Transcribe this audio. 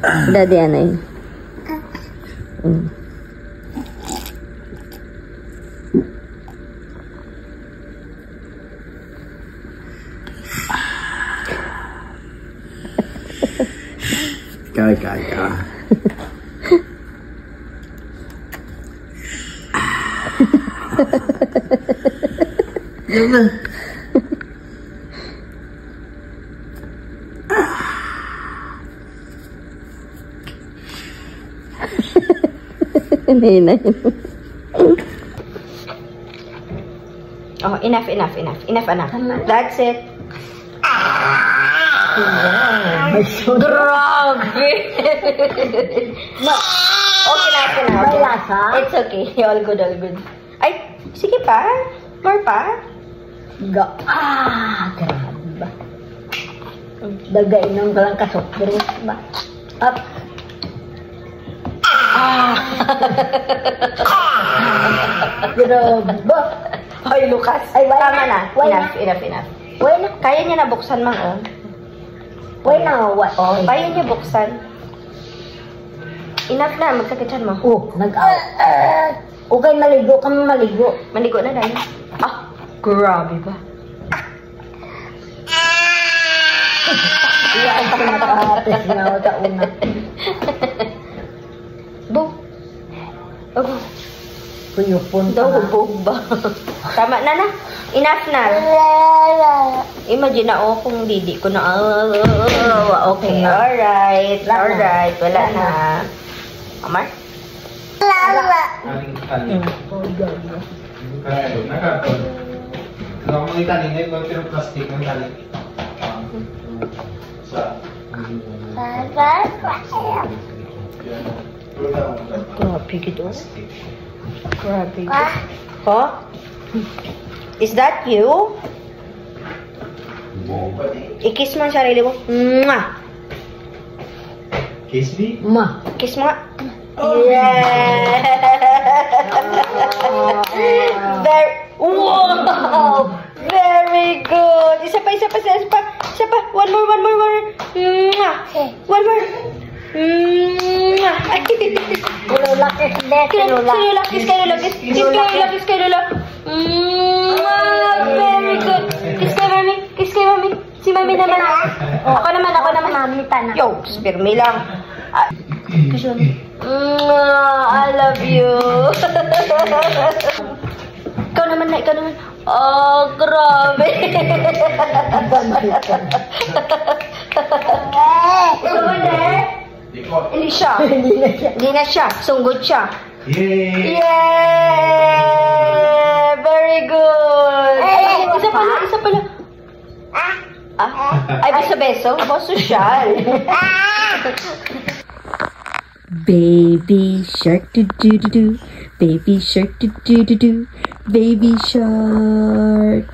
Daddy, ano yun? Kaka. Hinay. Oh, enough, anak. That's it. Grabe! Okay na. May lasa? It's okay. All good. Ay, sige pa. More pa. Grabe ba? Dagainom ka lang kasok. Ba? Up. Grabe ba? Hoy, Lucas. Ay, why tama na? na. Enough. Why na? Kaya niya na buksan, Mang, oh. Why na? What? Oh, kaya niya buksan. Enough na. Magsakitsan mo. Oh, okay, maligo kami maligo. Maligo na dahil. Grabe ba? Iyan pa nakahatis na ako sa una. Bo. Kuyupon Daw, ba? Tama na. Enough na. Imagine na, kung didi ko na. Okay, alright. Wala na. Amar? Grabe gitu. Grabe. Huh? Is that you? I-kiss mo ang sarili mo. Mwah! Kiss me? Ma. Kiss mo nga. Yeah! Wow! Very good! Isa pa. One more. Mwah! One more. Mwah! Kilulakis de. Kiss kay Lola. Mwah! Very good. Kiss kay Mami. Si Mami naman. Ako naman. Mami, tanah. Yo, spermi lang. I love you. Ikaw naman. Oh, grabe. Hindi siya. Hindi na siya. Sunggod siya. Yay! Yeah! Very good. Isa pala. Ay, beso-beso. Social. Baby shark do do do do. Baby shark do do do do. Baby shark.